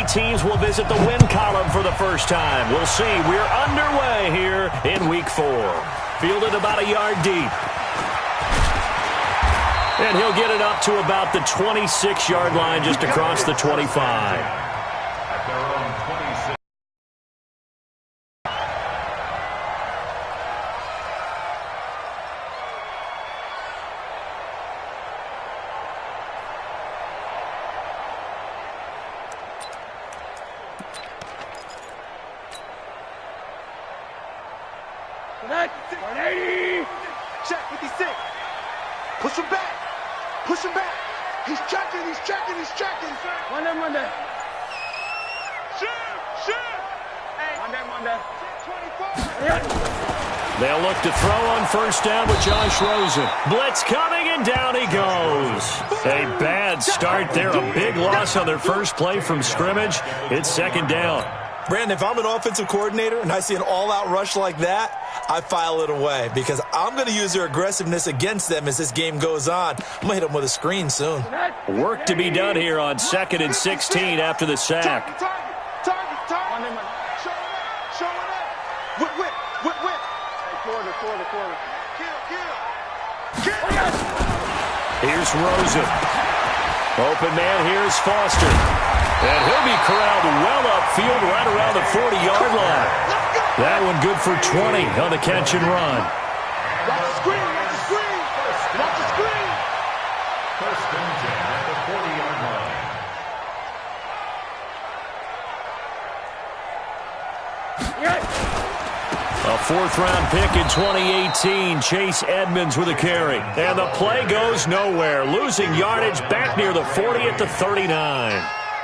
teams will visit the win column for the first time. We'll see. We're underway here in Week 4. Fielded about a yard deep. And he'll get it up to about the 26-yard line just across the 25. Check 56. Push him back. Push him back. He's checking. He's checking. He's checking. Monday. Shoot. Monday. 24. They'll look to throw on first down with Josh Rosen. Blitz coming, and down he goes. A bad start there. A big loss on their first play from scrimmage. It's second down. Brandon, if I'm an offensive coordinator and I see an all-out rush like that, I file it away because I'm going to use their aggressiveness against them as this game goes on. I'm going to hit them with a screen soon. Work to be done here on 2nd and 16 after the sack. Target. Show it up. Whip. Quarter. Kill. Here's Rosen. Open man here is Foster. And he'll be corralled well upfield right around the 40-yard line. That one good for 20 on the catch and run. Watch the screen. First and 10 at the 40-yard line. A fourth-round pick in 2018, Chase Edmonds with a carry. And the play goes nowhere, losing yardage back near the 40 at the 39.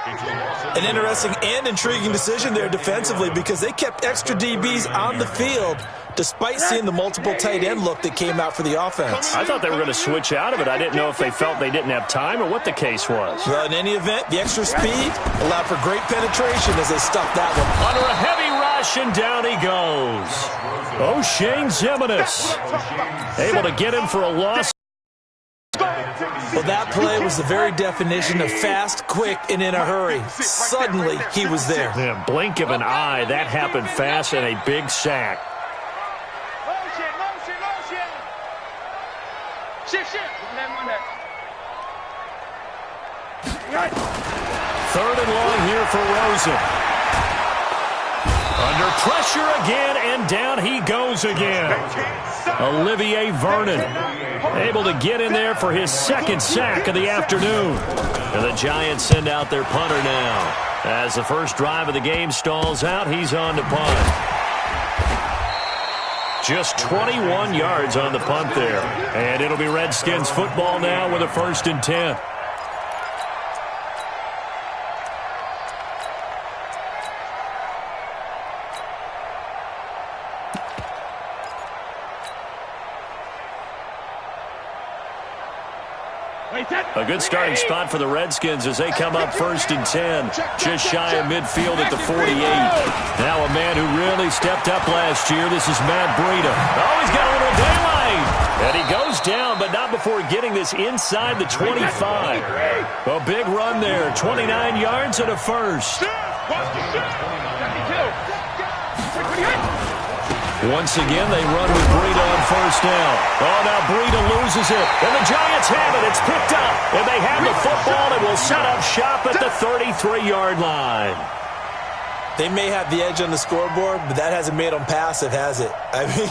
An interesting and intriguing decision there defensively because they kept extra DBs on the field despite seeing the multiple tight end look that came out for the offense. I thought they were going to switch out of it. I didn't know if they felt they didn't have time or what the case was. Well, in any event, the extra speed allowed for great penetration as they stuffed that one. Under a heavy rush, and down he goes. O'Shane Ximines able to get him for a loss. Well, that play was the very definition of fast, quick, and in a hurry. Suddenly, he was there. Yeah, blink of an eye, that happened fast, and a big sack. Motion. Shift. Third and long here for Rosen. Under pressure again, and down he goes again. Olivier Vernon able to get in there for his second sack of the afternoon. And the Giants send out their punter now. As the first drive of the game stalls out, he's on to punt. Just 21 yards on the punt there. And it'll be Redskins football now with a 1st and 10. A good starting spot for the Redskins as they come up 1st and 10. Just shy of midfield at the 48. Now a man who really stepped up last year. This is Matt Breida. Oh, he's got a little daylight. And he goes down, but not before getting this inside the 25. A big run there. 29 yards and a first. Once again, they run with Breida on first down. Oh, now Breida loses it. And the Giants have it. It's picked up. And they have the football and will set up shop at the 33-yard line. They may have the edge on the scoreboard, but that hasn't made them passive, has it? I mean,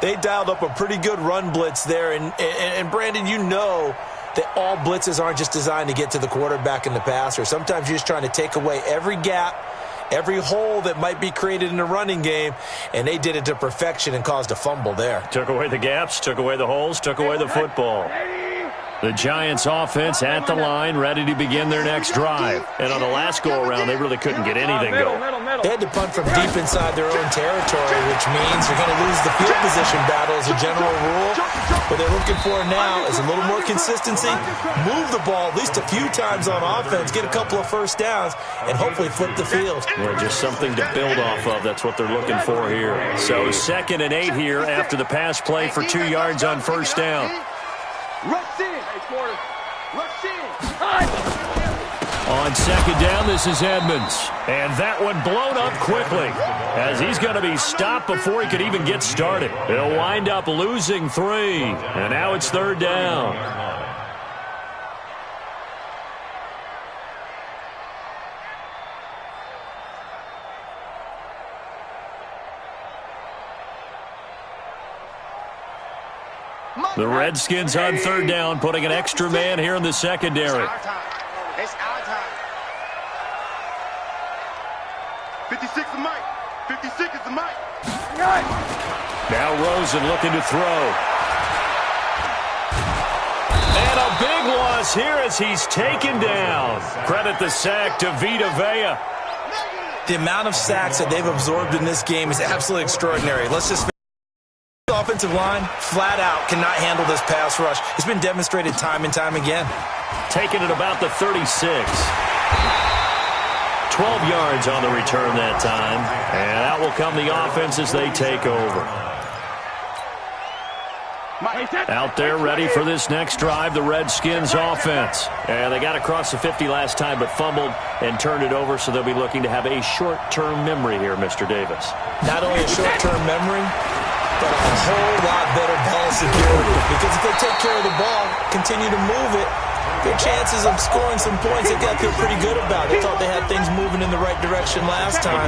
they dialed up a pretty good run blitz there. And Brandon, you know that all blitzes aren't just designed to get to the quarterback and the passer. Sometimes you're just trying to take away every gap, every hole that might be created in the running game, and they did it to perfection and caused a fumble there. Took away the gaps, took away the holes, took away the football. The Giants offense at the line, ready to begin their next drive. And on the last go-around, they really couldn't get anything going. They had to punt from deep inside their own territory, which means they're going to lose the field position battle as a general rule. What they're looking for now is a little more consistency, move the ball at least a few times on offense, get a couple of first downs, and hopefully flip the field. Yeah, just something to build off of. That's what they're looking for here. So 2nd and 8 here after the pass play for 2 yards on first down. Rush in. Rush in. On second down, this is Edmonds. And that one blown up quickly as he's going to be stopped before he could even get started. He'll wind up losing 3. And now it's third down. The Redskins on third down, putting an extra man here in the secondary. It's our time. 56 is Mike. 56 is the Mike. Now Rosen looking to throw. And a big loss here as he's taken down. Credit the sack to Vita Vea. The amount of sacks that they've absorbed in this game is absolutely extraordinary. Let's just offensive line, flat out, cannot handle this pass rush. It's been demonstrated time and time again. Taking it about the 36. 12 yards on the return that time. And out will come the offense as they take over. Out there ready for this next drive, the Redskins offense. And they got across the 50 last time but fumbled and turned it over, so they'll be looking to have a short-term memory here, Mr. Davis. Not only a short-term memory, but a whole lot better ball security. Because if they take care of the ball, continue to move it, their chances of scoring some points, they got to feel pretty good about. They thought they had things moving in the right direction last time.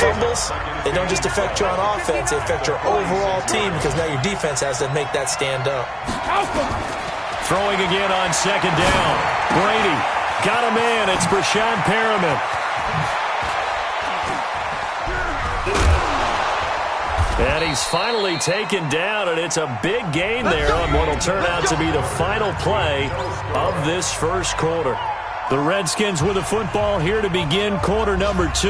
Fumbles, they don't just affect you on offense, they affect your overall team because now your defense has to make that stand up. Throwing again on second down. Brady got a man. It's Brashad Perriman. And he's finally taken down, and it's a big gain there on what will turn out to be the final play of this first quarter. The Redskins with the football here to begin quarter number 2,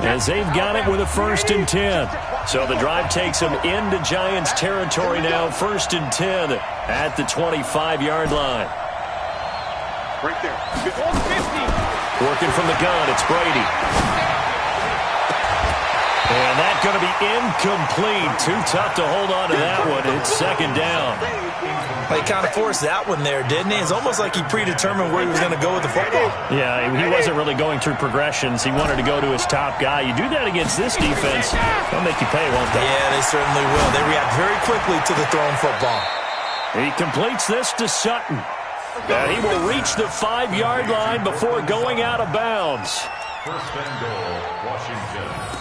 as they've got it with a 1st and 10. So the drive takes them into Giants territory now, 1st and 10 at the 25-yard line. Right there. Working from the gun, it's Brady. And that's going to be incomplete. Too tough to hold on to that one. It's second down. He kind of forced that one there, didn't he? It's almost like he predetermined where he was going to go with the football. Yeah, he wasn't really going through progressions. He wanted to go to his top guy. You do that against this defense, they'll make you pay, won't they? Yeah, they certainly will. They react very quickly to the thrown football. He completes this to Sutton. And he will reach the 5-yard line before going out of bounds. First and goal, Washington.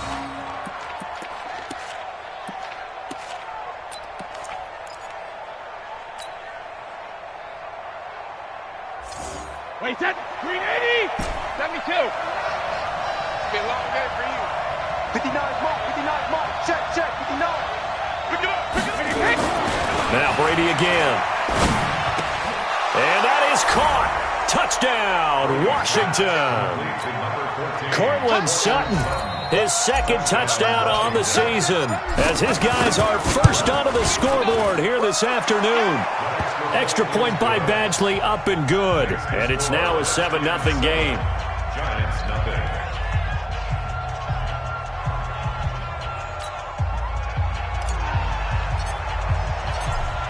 Wait, that 380! 72! Be a long day for you. 59 mark, 59 mark. Check, 59. Pick it up. Now Brady again. And that is caught. Touchdown, Washington. Cortland Sutton, his 2nd touchdown on the season, as his guys are first onto the scoreboard here this afternoon. Extra point by Badgley, up and good. And it's now a 7-0 game. Giants nothing.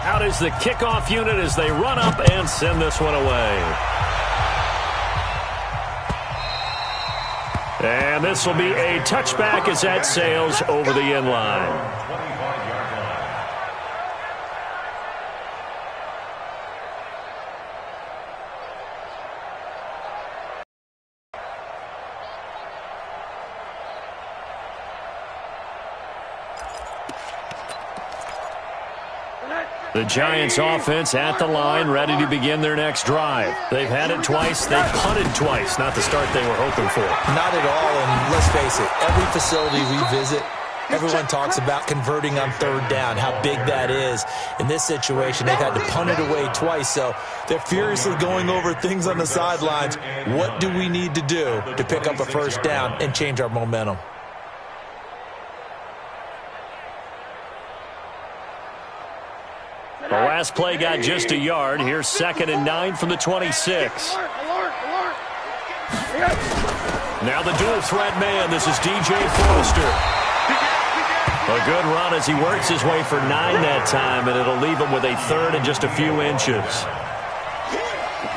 Out is the kickoff unit as they run up and send this one away. And this will be a touchback as that sails over the end line. The Giants offense at the line, ready to begin their next drive. They've had it twice. They've punted twice. Not the start they were hoping for. Not at all, and let's face it, every facility we visit, everyone talks about converting on third down, how big that is. In this situation, they've had to punt it away twice, so they're furiously going over things on the sidelines. What do we need to do to pick up a first down and change our momentum? The last play got just a yard. Here's 2nd and 9 from the 26. Now the dual threat man. This is DJ Forrester. A good run as he works his way for 9 that time, and it'll leave him with a 3rd and just a few inches.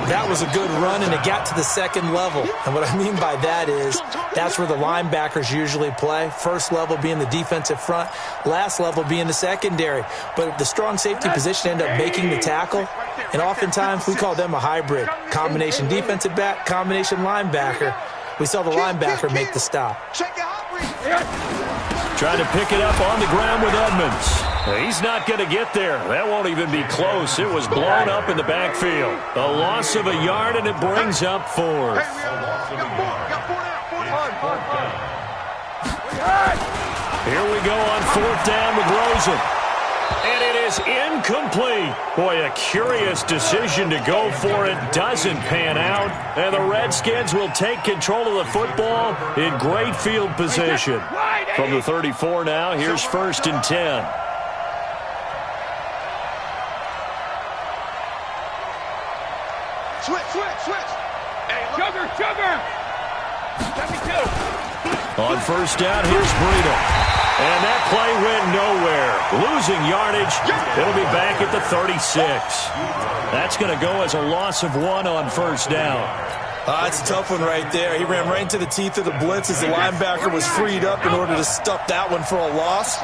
That was a good run, and it got to the second level. And what I mean by that is that's where the linebackers usually play. First level being the defensive front, last level being the secondary. But the strong safety position ended up making the tackle, and oftentimes we call them a hybrid. Combination defensive back, combination linebacker. We saw the linebacker make the stop. Trying to pick it up on the ground with Edmonds. He's not going to get there. That won't even be close. It was blown up in the backfield. A loss of a yard, and it brings up fourth. Here we go on fourth down with Rosen. And it is incomplete. Boy, a curious decision to go for it. Doesn't pan out. And the Redskins will take control of the football in great field position. From the 34 now, here's 1st and 10. Switch. Hey, sugar. 72. On first down, here's Breida. And that play went nowhere. Losing yardage. It'll be back at the 36. That's going to go as a loss of 1 on first down. It's a tough one right there. He ran right into the teeth of the blitz as the linebacker was freed up in order to stuff that one for a loss.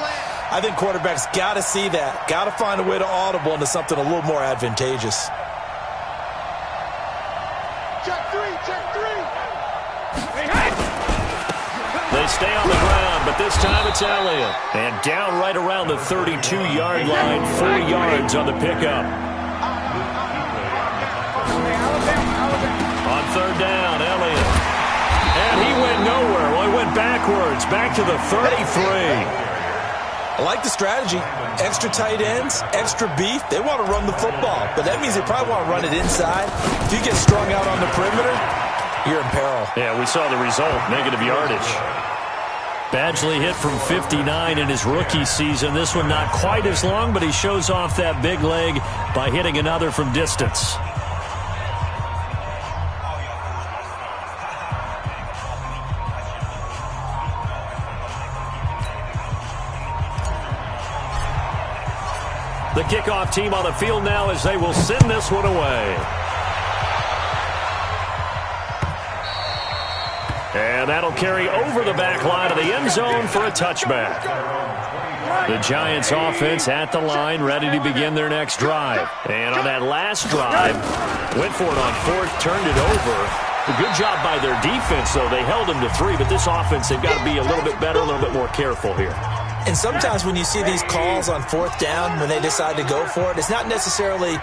I think quarterbacks got to see that. Got to find a way to audible into something a little more advantageous. They stay on the ground, but this time it's Elliott. And down right around the 32-yard line, 4 yards on the pickup. On third down, Elliott. And he went nowhere. Well, he went backwards, back to the 33. I like the strategy. Extra tight ends, extra beef. They want to run the football, but that means they probably want to run it inside. If you get strung out on the perimeter, you're in peril. Yeah, we saw the result, negative yardage. Badgley hit from 59 in his rookie season. This one not quite as long, but he shows off that big leg by hitting another from distance. The kickoff team on the field now as they will send this one away. And that'll carry over the back line of the end zone for a touchback. The Giants offense at the line, ready to begin their next drive. And on that last drive, went for it on fourth, turned it over. A good job by their defense, though. They held them to 3, but this offense, they've got to be a little bit better, a little bit more careful here. And sometimes when you see these calls on fourth down, when they decide to go for it, it's not necessarily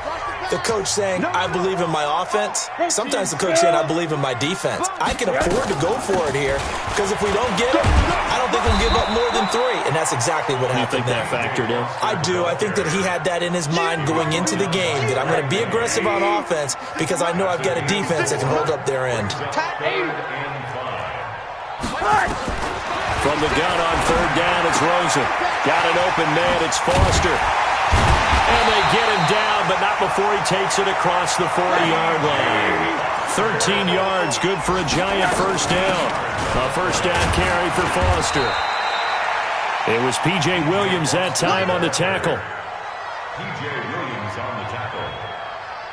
the coach saying, I believe in my offense. Sometimes the coach saying, I believe in my defense. I can afford to go for it here because if we don't get it, I don't think we'll give up more than 3. And that's exactly what happened. You think that factored in? I do. I think that he had that in his mind going into the game, that I'm going to be aggressive on offense because I know I've got a defense that can hold up their end. From the gun on third down, it's Rosen. Got an open man, it's Foster. And they get him down, but not before he takes it across the 40-yard line. 13 yards, good for a Giant first down. A first down carry for Foster. It was P.J. Williams that time on the tackle. P.J. Williams on the tackle.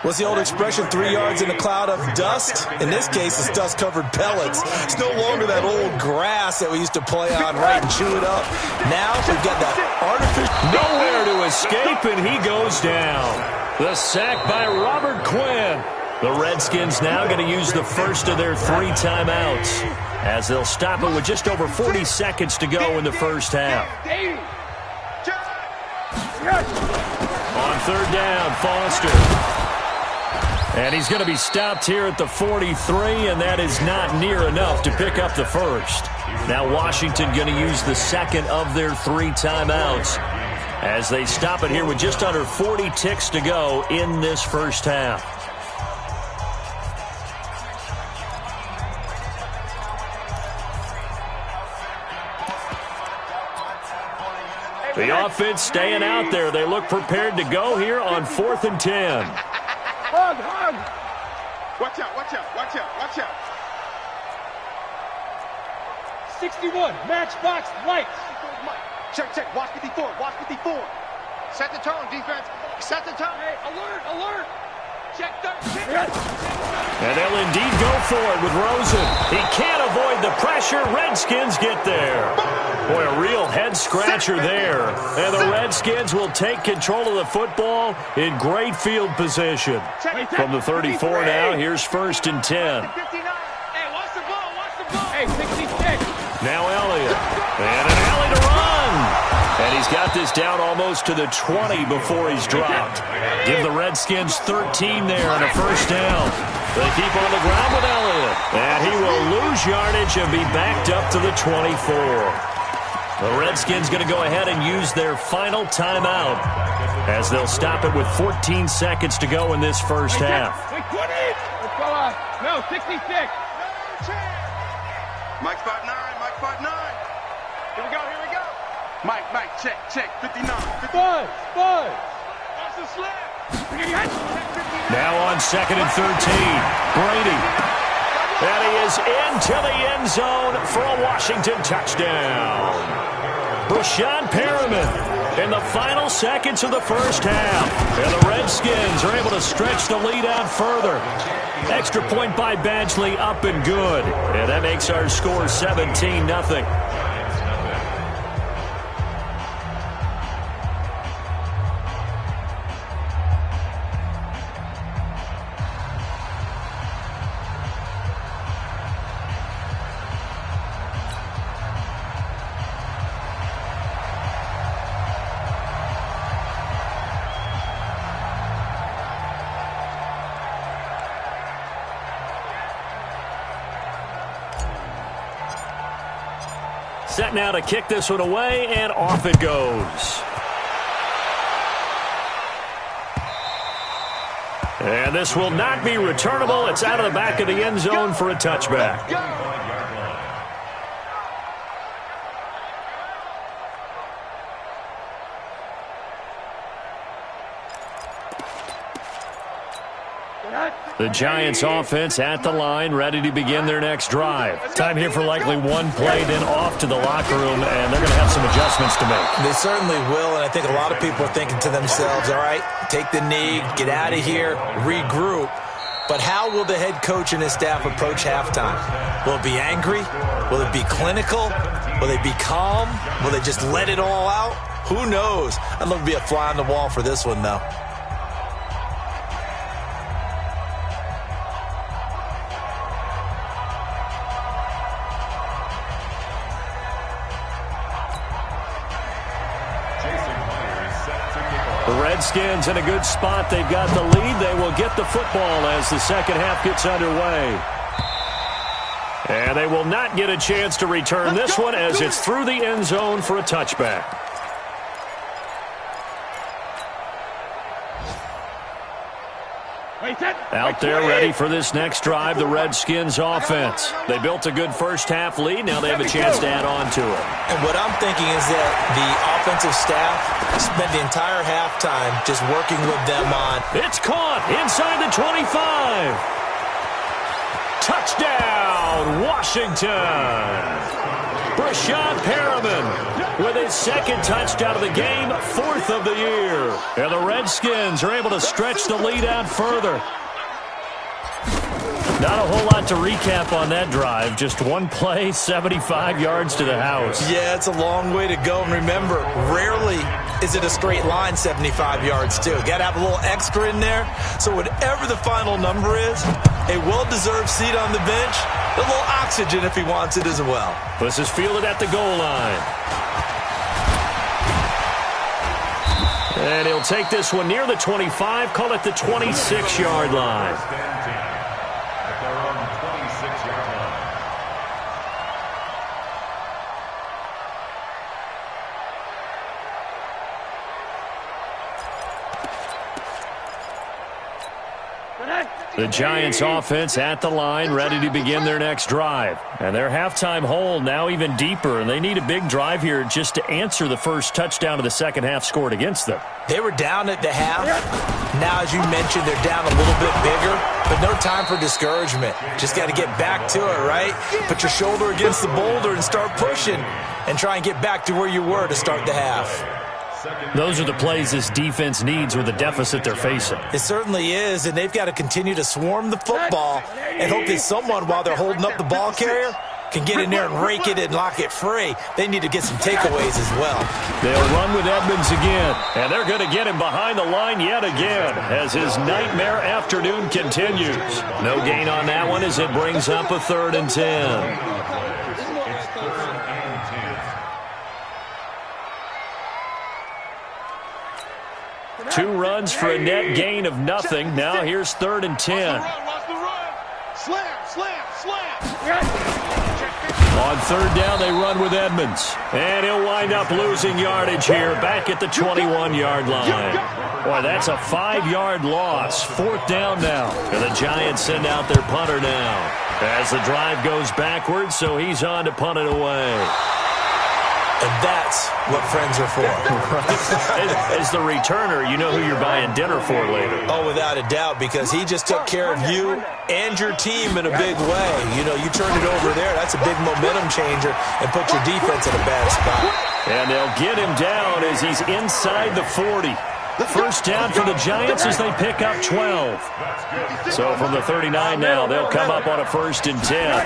What's the old expression, 3 yards in a cloud of dust? In this case, it's dust-covered pellets. It's no longer that old grass that we used to play on, right, and chew it up. Now we've got that artificial... Nowhere to escape, and he goes down. The sack by Robert Quinn. The Redskins now going to use the first of their 3 timeouts as they'll stop it with just over 40 seconds to go in the first half. On third down, Foster. And he's going to be stopped here at the 43, and that is not near enough to pick up the first. Now Washington going to use the second of their 3 timeouts as they stop it here with just under 40 ticks to go in this first half. The offense staying out there. They look prepared to go here on 4th and 10. Hug. Watch out. 61, matchbox lights. Check. Watch 54. Set the tone, defense. Set the tone. Hey, alert. And they'll indeed go for it with Rosen. He can't avoid the pressure. Redskins get there. Boy, a real head-scratcher there. And the Redskins will take control of the football in great field position. From the 34 now, here's 1st and 10. Hey, 66. Now Elliott. And an alley to run. And he's got this down almost to the 20 before he's dropped. Give the Redskins 13 there and a 1st down. They keep on the ground with Elliott. And he will lose yardage and be backed up to the 24. The Redskins going to go ahead and use their final timeout as they'll stop it with 14 seconds to go in this first half. Wait, 20. Let's go up. No, 66. Mike spot 9, Mike spot 9. Here we go, here we go. Mike, check, 59. 5. That's a slip. Now on 2nd and 13, Brady. And he is into the end zone for a Washington touchdown. Brashad Perriman in the final seconds of the first half. And the Redskins are able to stretch the lead out further. Extra point by Badgley, up and good. And that makes our score 17-0. Set now to kick this one away, and off it goes. And this will not be returnable. It's out of the back of the end zone for a touchback. The Giants offense at the line, ready to begin their next drive. Time here for likely one play, then off to the locker room, and they're going to have some adjustments to make. They certainly will, and I think a lot of people are thinking to themselves, all right, take the knee, get out of here, regroup. But how will the head coach and his staff approach halftime? Will it be angry? Will it be clinical? Will they be calm? Will they just let it all out? Who knows? I'd love to be a fly on the wall for this one, though. The Redskins in a good spot. They've got the lead. They will get the football as the second half gets underway. And they will not get a chance to return this one as it's through the end zone for a touchback. Out there ready for this next drive, the Redskins offense. They built a good first half lead. Now they have a chance to add on to it. And what I'm thinking is that the offensive staff spent the entire halftime just working with them on. It's caught inside the 25. Touchdown, Washington. Brashad Perriman with his second touchdown of the game, 4th of the year. And the Redskins are able to stretch the lead out further. Not a whole lot to recap on that drive. Just one play, 75 yards to the house. Yeah, it's a long way to go. And remember, rarely is it a straight line 75 yards, too. Got to have a little extra in there. So whatever the final number is, a well-deserved seat on the bench, a little oxygen if he wants it as well. This is fielded at the goal line. And he'll take this one near the 25, call it the 26-yard line. The Giants offense at the line, ready to begin their next drive. And their halftime hole now even deeper, and they need a big drive here just to answer the first touchdown of the second half scored against them. They were down at the half. Now, as you mentioned, they're down a little bit bigger, but no time for discouragement. Just got to get back to it, right? Put your shoulder against the boulder and start pushing and try and get back to where you were to start the half. Those are the plays this defense needs with the deficit they're facing. It certainly is, and they've got to continue to swarm the football and hope that someone, while they're holding up the ball carrier, can get in there and rake it and lock it free. They need to get some takeaways as well. They'll run with Edmonds again, and they're going to get him behind the line yet again as his nightmare afternoon continues. No gain on that one as it brings up a 3rd and 10. 2 runs for a net gain of nothing. Now here's 3rd and 10. Slam, slam, slam. On 3rd down, they run with Edmonds. And he'll wind up losing yardage here back at the 21-yard line. Boy, that's a 5-yard loss. 4th down now. And the Giants send out their punter now. As the drive goes backwards, so he's on to punt it away. And that's what friends are for. As the returner, you know who you're buying dinner for later. Oh, without a doubt, because he just took care of you and your team in a big way. You know, you turned it over there. That's a big momentum changer and put your defense in a bad spot. And they'll get him down as he's inside the 40. First down for the Giants as they pick up 12. So from the 39 now, they'll come up on a 1st and 10.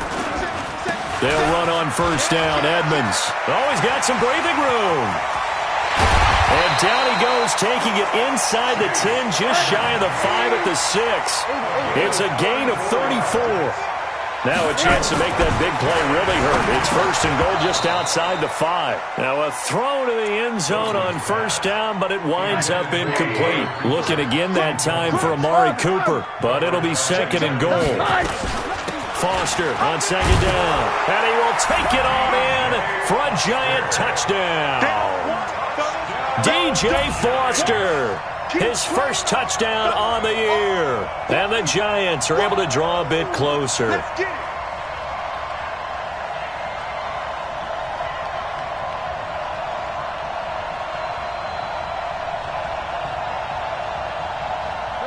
They'll run on 1st down. Edmonds. Oh, he's got some breathing room. And down he goes, taking it inside the 10, just shy of the 5 at the 6. It's a gain of 34. Now a chance to make that big play really hurt. It's 1st and goal just outside the 5. Now a throw to the end zone on 1st down, but it winds up incomplete. Looking again that time for Amari Cooper, but it'll be 2nd and goal. Foster on 2nd down, and he will take it on in for a Giant touchdown. DJ Foster, his first touchdown on the year, and the Giants are able to draw a bit closer.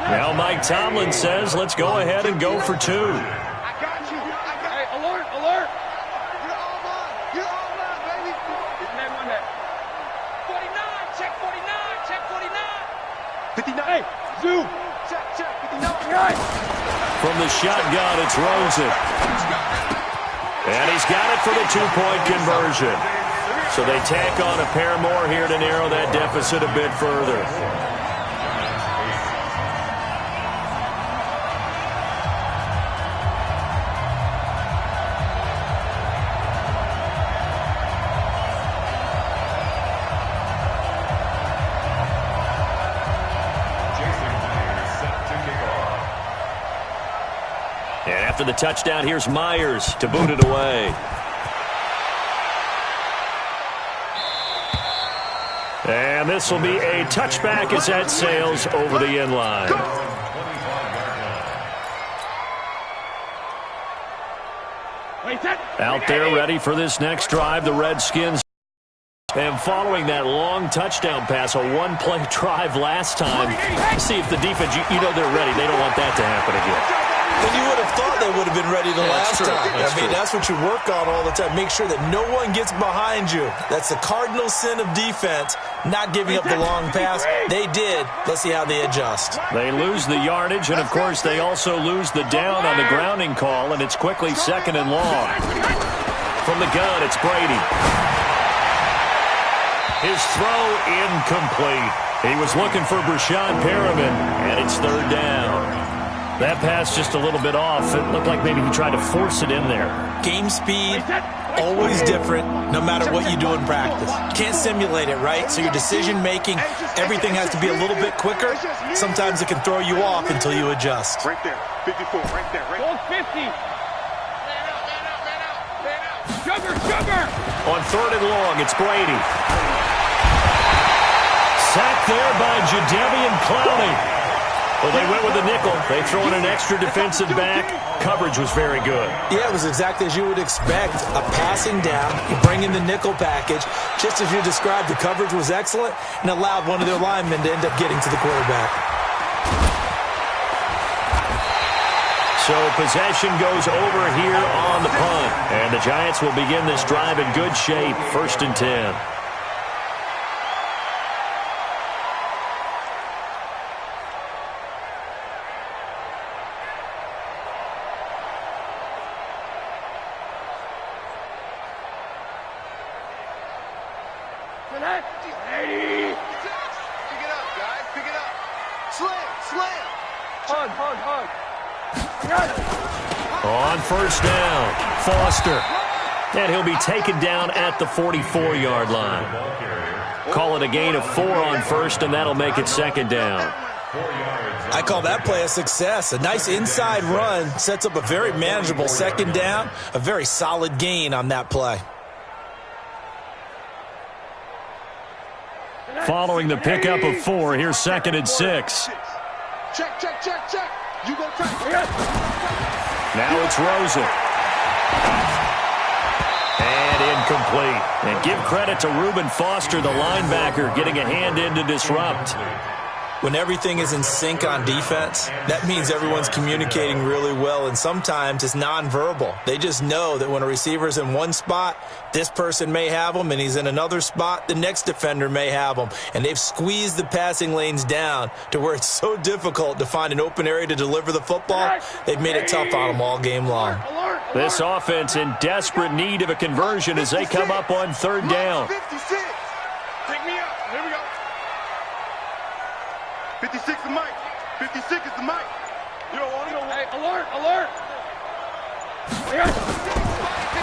Now Mike Tomlin says, let's go ahead and go for 2. From the shotgun, it's Rosen. And he's got it for the 2-point conversion. So they tack on a pair more here to narrow that deficit a bit further. After the touchdown, here's Myers to boot it away. And this will be a touchback as that sails over the end line. Out there ready for this next drive, the Redskins. And following that long touchdown pass, a 1-play drive last time, see if the defense, you know they're ready. They don't want that to happen again. And you would have thought they would have been ready the last time. That's what you work on all the time. Make sure that no one gets behind you. That's the cardinal sin of defense, not giving up the long pass. They did. Let's see how they adjust. They lose the yardage, and, of course, they also lose the down on the grounding call, and it's quickly 2nd and long. From the gun, it's Brady. His throw incomplete. He was looking for Brashad Perriman, and it's 3rd down. That pass just a little bit off. It looked like maybe he tried to force it in there. Game speed, always different, no matter what you do in practice. Can't simulate it, right? So your decision-making, everything has to be a little bit quicker. Sometimes it can throw you off until you adjust. Right there, 54, right there, right there. 50. Sugar. On 3rd and long, it's Brady. Sacked there by Jadeveon Clowney. Well, they went with the nickel. They throw in an extra defensive back. Coverage was very good. Yeah, it was exactly as you would expect. A passing down, you bring in the nickel package. Just as you described, the coverage was excellent and allowed one of their linemen to end up getting to the quarterback. So possession goes over here on the punt. And the Giants will begin this drive in good shape. 1st and 10. 180. Pick it up, guys. Pick it up. Slam, slam. Hug. On first down, Foster. And he'll be taken down at the 44-yard line. Call it a gain of 4 on first, and that'll make it second down. I call that play a success. A nice inside run sets up a very manageable second down. A very solid gain on that play. Following the pickup of 4, here's second and 6. Check. You go track. Now it's Rosen. And incomplete. And give credit to Reuben Foster, the linebacker, getting a hand in to disrupt. When everything is in sync on defense, that means everyone's communicating really well, and sometimes it's nonverbal. They just know that when a receiver's in one spot, this person may have him, and he's in another spot, the next defender may have him. And they've squeezed the passing lanes down to where it's so difficult to find an open area to deliver the football. They've made it tough on them all game long. This offense in desperate need of a conversion as they come up on third down. 56. Pick me up. Here we go. 56 is Mike. 56 is the Mike. You don't want to go. Hey, alert.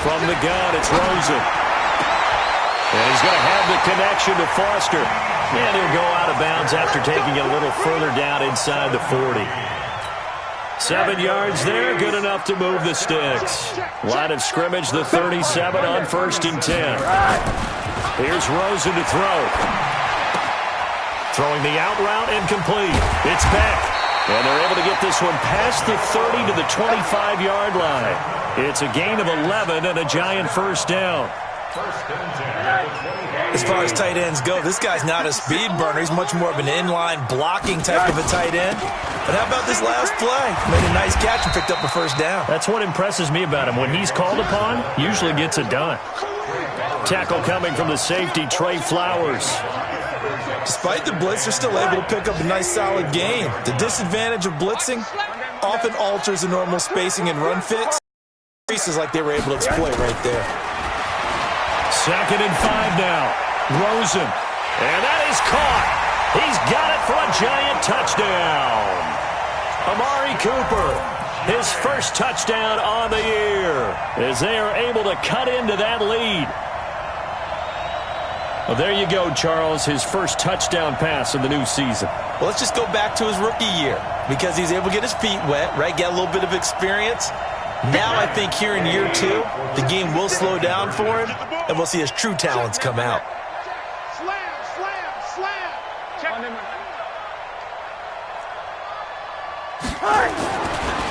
From the gun, it's Rosen. And he's going to have the connection to Foster. And he'll go out of bounds after taking it a little further down inside the 40. 7 yards there, good enough to move the sticks. Line of scrimmage, the 37 on first and 10. Here's Rosen to throw. Throwing the out route, incomplete. It's Beck. And they're able to get this one past the 30 to the 25-yard line. It's a gain of 11 and a giant first down. As far as tight ends go, this guy's not a speed burner. He's much more of an inline blocking type of a tight end. But how about this last play? Made a nice catch and picked up a first down. That's what impresses me about him. When he's called upon, usually gets it done. Tackle coming from the safety, Trey Flowers. Despite the blitz, they're still able to pick up a nice solid gain. The disadvantage of blitzing often alters the normal spacing and run fits. Is like they were able to exploit right there. Second and 5 now. Rosen. And that is caught. He's got it for a giant touchdown. Amari Cooper, his first touchdown on the year, as they are able to cut into that lead. Well, there you go, Charles, his first touchdown pass in the new season. Well, let's just go back to his rookie year because he's able to get his feet wet, right? Get a little bit of experience. Now I think here in year 2, the game will slow down for him, and we'll see his true talents come out. Slam.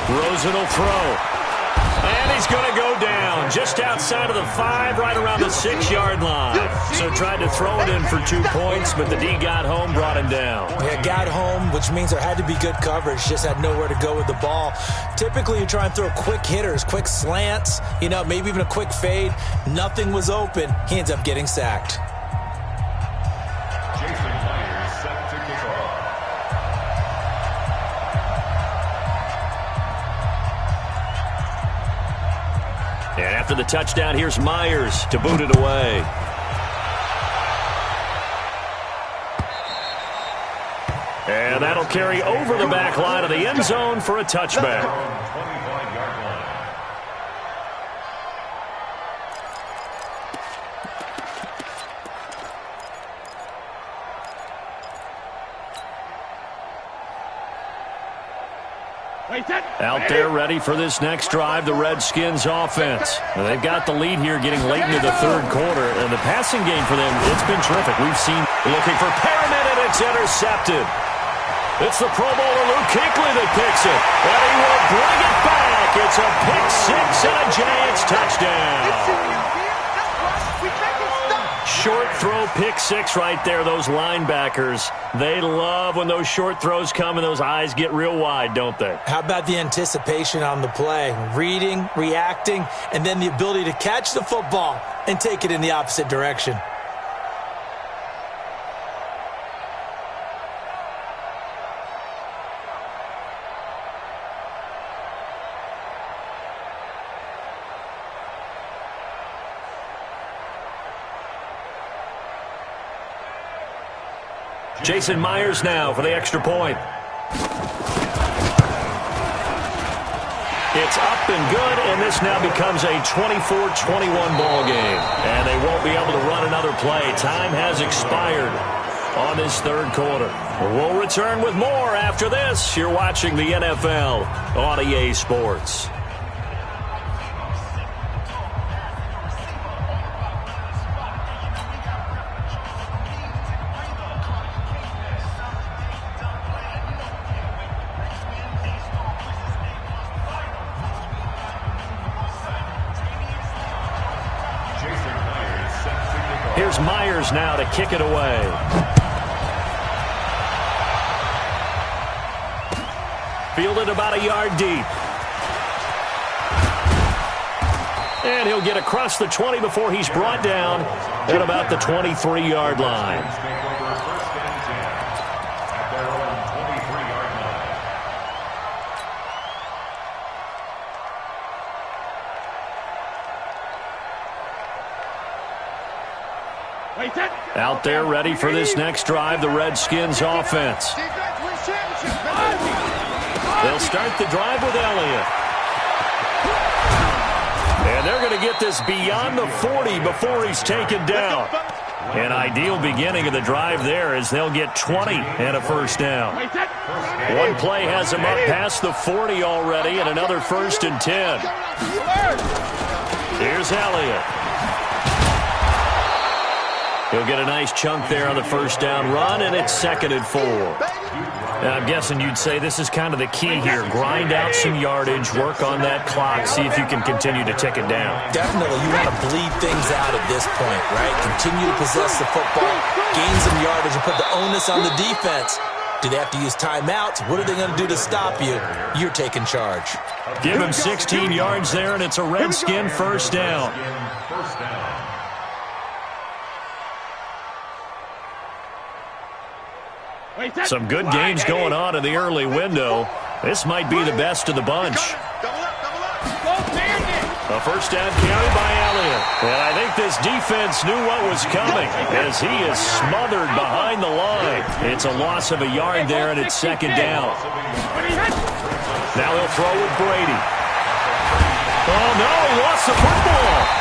Rosen will throw. And he's going to go down just outside of the 5, right around the 6-yard line. So tried to throw it in for 2 points, but the D got home, brought him down. Yeah, got home, which means there had to be good coverage. Just had nowhere to go with the ball. Typically, you try and throw quick hitters, quick slants, maybe even a quick fade. Nothing was open. He ends up getting sacked. And after the touchdown, here's Myers to boot it away. And that'll carry over the back line of the end zone for a touchback. Out there ready for this next drive, the Redskins offense. Now, they've got the lead here getting late into the third quarter, and the passing game for them, it's been terrific. We've seen looking for Perriman, and it's intercepted. It's the Pro Bowler Luke Kuechly that picks it, and he will bring it back. It's a pick 6 and a Giants touchdown. Short throw, pick 6 right there. Those linebackers, they love when those short throws come and those eyes get real wide, don't they? How about the anticipation on the play? Reading, reacting, and then the ability to catch the football and take it in the opposite direction. Jason Myers now for the extra point. It's up and good, and this now becomes a 24-21 ball game. And they won't be able to run another play. Time has expired on this third quarter. We'll return with more after this. You're watching the NFL on EA Sports. Here's Myers now to kick it away. Fielded about a yard deep. And he'll get across the 20 before he's brought down at about the 23-yard line. Out there ready for this next drive, the Redskins offense. They'll start the drive with Elliott. And they're going to get this beyond the 40 before he's taken down. An ideal beginning of the drive there as they'll get 20 and a first down. One play has him up past the 40 already, and another 1st and 10. Here's Elliott. He'll get a nice chunk there on the first down run, and it's 2nd and 4. Now, I'm guessing you'd say this is kind of the key here. Grind out some yardage, work on that clock, see if you can continue to tick it down. Definitely, you want to bleed things out at this point, right? Continue to possess the football, gain some yardage, and put the onus on the defense. Do they have to use timeouts? What are they going to do to stop you? You're taking charge. Give him 16 yards there, and it's a Redskin first down. Some good games going on in the early window. This might be the best of the bunch. A first down carry by Elliott. And I think this defense knew what was coming as he is smothered behind the line. It's a loss of a yard there, and it's 2nd down. Now he'll throw with Brady. Oh, no, he lost the football.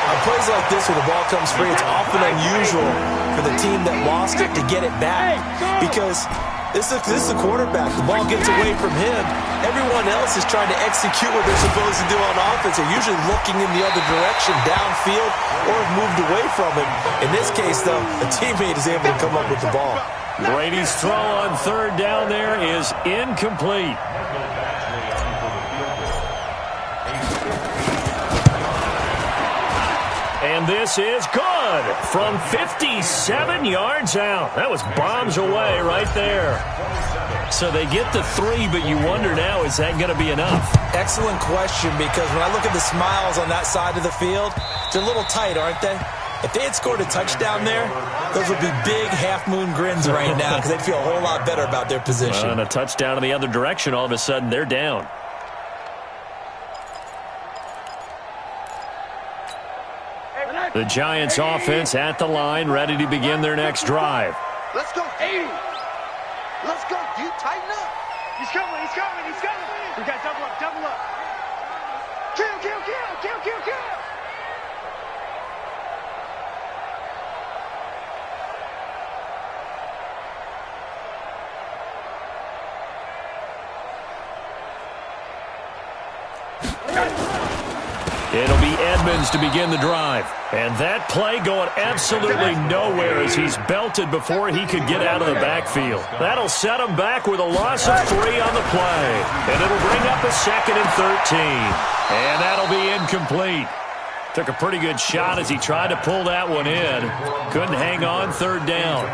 On plays like this where the ball comes free, it's often unusual for the team that lost it to get it back because this is the quarterback. The ball gets away from him. Everyone else is trying to execute what they're supposed to do on offense. They're usually looking in the other direction, downfield, or moved away from him. In this case, though, a teammate is able to come up with the ball. Brady's throw on 3rd down there is incomplete. And this is good from 57 yards out. That was bombs away right there. So they get the 3, but you wonder now, is that going to be enough? Excellent question, because when I look at the smiles on that side of the field, they're a little tight, aren't they? If they had scored a touchdown there, those would be big half-moon grins right now because they'd feel a whole lot better about their position. And a touchdown in the other direction, all of a sudden they're down. The Giants offense at the line, ready to begin their next drive. Let's go, 80. Let's go, dude. Tighten up. He's coming. We got double up. Kill. It'll be Edmonds to begin the drive. And that play going absolutely nowhere as he's belted before he could get out of the backfield. That'll set him back with a loss of 3 on the play. And it'll bring up a 2nd and 13. And that'll be incomplete. Took a pretty good shot as he tried to pull that one in. Couldn't hang on, 3rd down.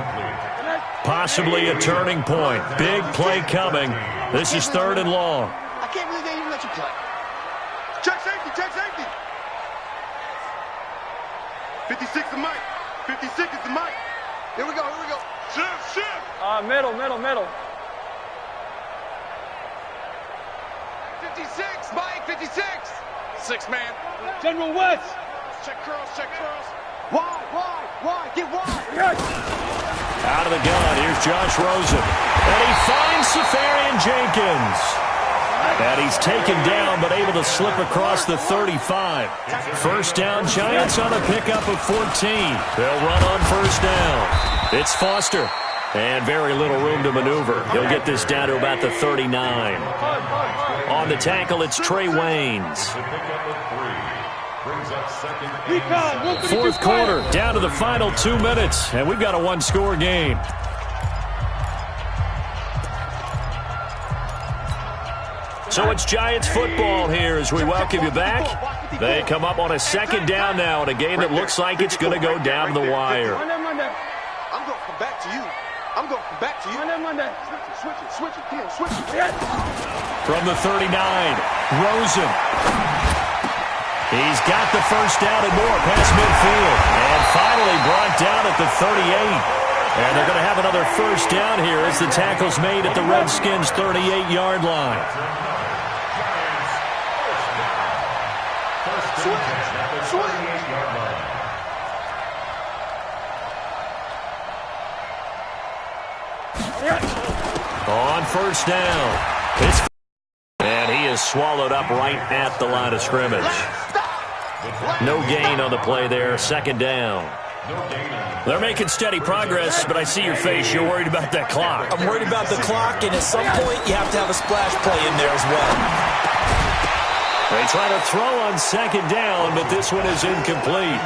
Possibly a turning point. Big play coming. This is 3rd and long. I can't believe they even let you play. Check safety. 56 is Mike. 56 is the Mike. Here we go. Shift. Middle. 56, Mike, 56. 6 man. General West. Check curls. Wide, get wide. Out of the gun, here's Josh Rosen. And he finds Safarian Jenkins. And he's taken down, but able to slip across the 35. First down, Giants on a pickup of 14. They'll run on first down. It's Foster. And very little room to maneuver. He'll get this down to about the 39. On the tackle, it's Trey Waynes. Fourth quarter, down to the final 2 minutes, and we've got a one-score game. So it's Giants football here as we welcome you back. They come up on a second down now in a game that looks like it's going to go down to the wire. I'm going to come back to you. I'm going to come back to you. Switch it, Kim, switch it. From the 39, Rosen. He's got the first down and more past midfield. And finally brought down at the 38. And they're going to have another first down here as the tackle's made at the Redskins' 38-yard line. On first down, and he is swallowed up right at the line of scrimmage. No gain on the play there, second down. They're making steady progress, but I see your face. You're worried about that clock. I'm worried about the clock, and at some point you have to have a splash play in there as well. They try to throw on second down, but this one is incomplete.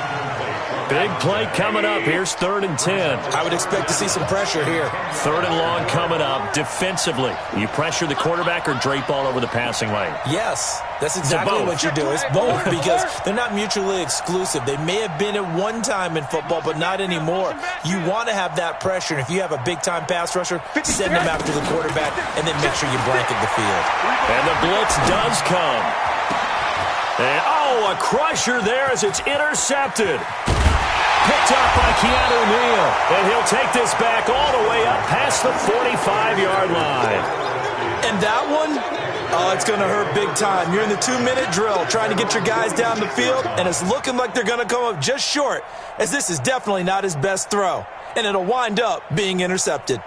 Big play coming up. Here's 3rd and 10. I would expect to see some pressure here. 3rd and long coming up. Defensively, you pressure the quarterback or drape all over the passing lane? Yes, that's exactly what you do. It's both because they're not mutually exclusive. They may have been at one time in football, but not anymore. You want to have that pressure, and if you have a big-time pass rusher, send them after the quarterback, and then make sure you blanket the field. And the blitz does come. And, a crusher there as it's intercepted. Picked up by Keanu Neal. And he'll take this back all the way up past the 45-yard line. And that one, it's going to hurt big time. You're in the 2-minute drill trying to get your guys down the field, and it's looking like they're going to come up just short, as this is definitely not his best throw. And it'll wind up being intercepted.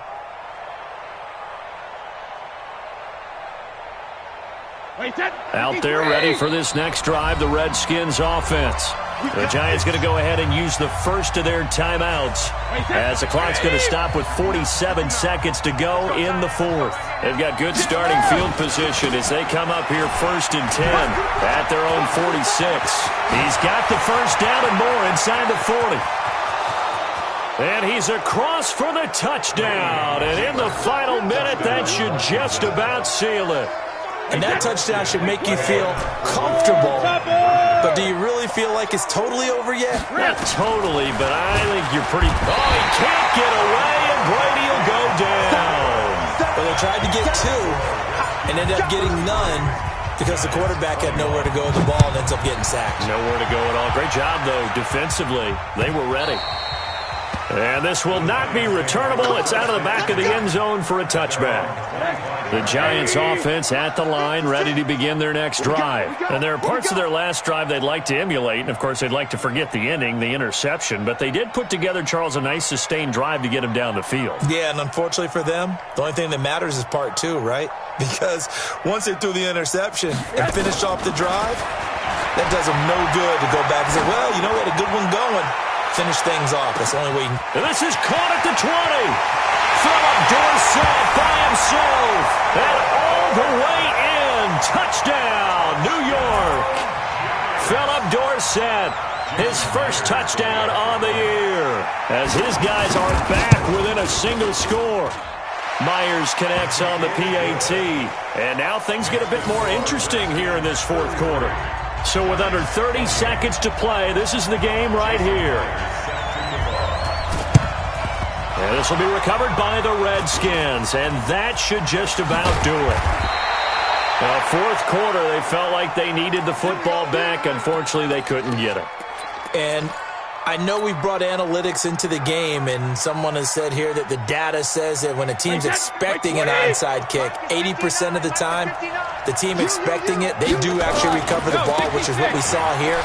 Out there ready for this next drive, the Redskins offense. The Giants going to go ahead and use the first of their timeouts as the clock's going to stop with 47 seconds to go in the fourth. They've got good starting field position as they come up here 1st and 10 at their own 46. He's got the first down and more inside the 40. And he's across for the touchdown. And in the final minute, that should just about seal it. And that touchdown should make you feel comfortable. But do you really feel like it's totally over yet? Not totally, but I think you're pretty... Oh, he can't get away, and Brady will go down. Well, they tried to get 2 and ended up getting none because the quarterback had nowhere to go with the ball and ends up getting sacked. Nowhere to go at all. Great job, though, defensively. They were ready. And this will not be returnable. It's out of the back of the end zone for a touchback. The Giants offense at the line, ready to begin their next drive. And there are parts of their last drive they'd like to emulate. And, of course, they'd like to forget the inning, the interception. But they did put together, Charles, a nice sustained drive to get him down the field. Yeah, and unfortunately for them, the only thing that matters is part 2, right? Because once they threw the interception and finished off the drive, that does them no good to go back and say, well, you know what, a good one going. Finish things off. That's the only way. And this is caught at the 20. Philip Dorsett by himself. And all the way in. Touchdown, New York. Philip Dorsett, his first touchdown on the year. As his guys are back within a single score. Myers connects on the PAT. And now things get a bit more interesting here in this fourth quarter. So with under 30 seconds to play, this is the game right here. And this will be recovered by the Redskins, and that should just about do it. Now, fourth quarter, they felt like they needed the football back. Unfortunately, they couldn't get it. And I know we brought analytics into the game, and someone has said here that the data says that when a team's expecting an onside kick, 80% of the time, the team expecting it, they do actually recover the ball, which is what we saw here.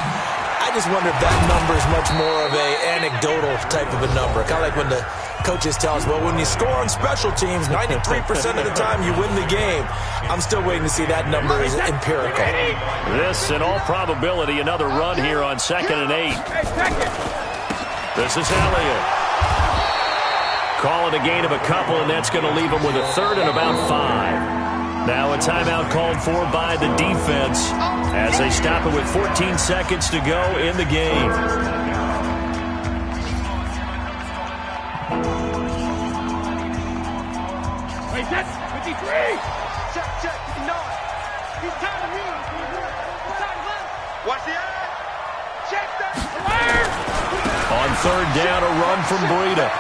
I just wonder if that number is much more of a anecdotal type of a number. Kind of like when the coaches tell us, well, when you score on special teams, 93% of the time you win the game. I'm still waiting to see that number is empirical. This, in all probability, another run here on 2nd and 8. This is Elliott. Call it a gain of a couple, and that's going to leave him with a 3rd and about 5. Now a timeout called for by the defense as they stop it with 14 seconds to go in the game. Wait, that's 53. Check, 59. He's time to move. Watch the eye. Check that. On 3rd down, a run from Breida.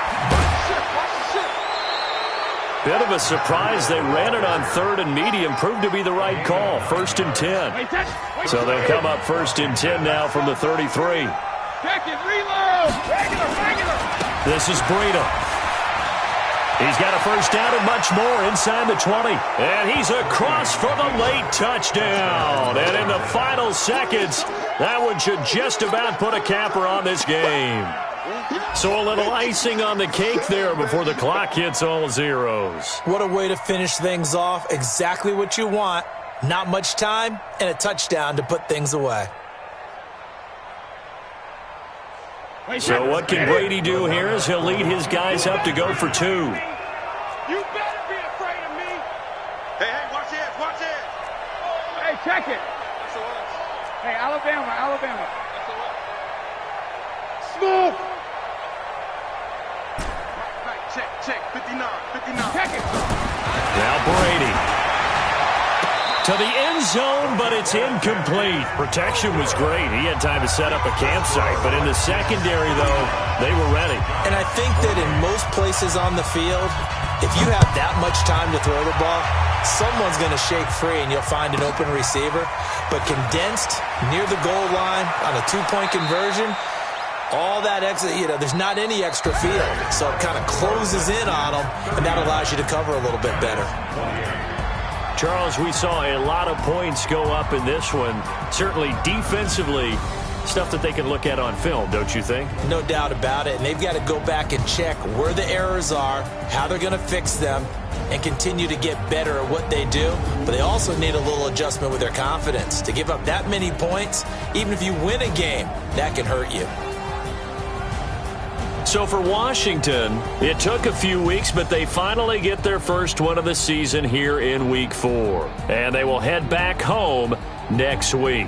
Bit of a surprise. They ran it on 3rd and medium. Proved to be the right call. 1st and 10. So they'll come up 1st and 10 now from the 33. Check it, reload. Regular. This is Breida. He's got a 1st down and much more inside the 20. And he's across for the late touchdown. And in the final seconds, that one should just about put a capper on this game. So a little icing on the cake there before the clock hits all zeros. What a way to finish things off. Exactly what you want. Not much time and a touchdown to put things away. So what can Brady do here as he'll lead his guys up to go for 2. You better be afraid of me. Hey, watch this, watch this. Hey, check it. Hey, Alabama. Smooth. Right, check, 59. Check it. Now Brady. To the end zone, but it's incomplete. Protection was great. He had time to set up a campsite, but in the secondary, though, they were ready. And I think that in most places on the field, if you have that much time to throw the ball, someone's going to shake free and you'll find an open receiver. But condensed near the goal line on a 2-point conversion, all that extra, there's not any extra field. So it kind of closes in on them, and that allows you to cover a little bit better. Charles, we saw a lot of points go up in this one. Certainly defensively, stuff that they can look at on film, don't you think? No doubt about it. And they've got to go back and check where the errors are, how they're going to fix them, and continue to get better at what they do. But they also need a little adjustment with their confidence. To give up that many points, even if you win a game, that can hurt you. So for Washington, it took a few weeks, but they finally get their first one of the season here in Week 4. And they will head back home next week.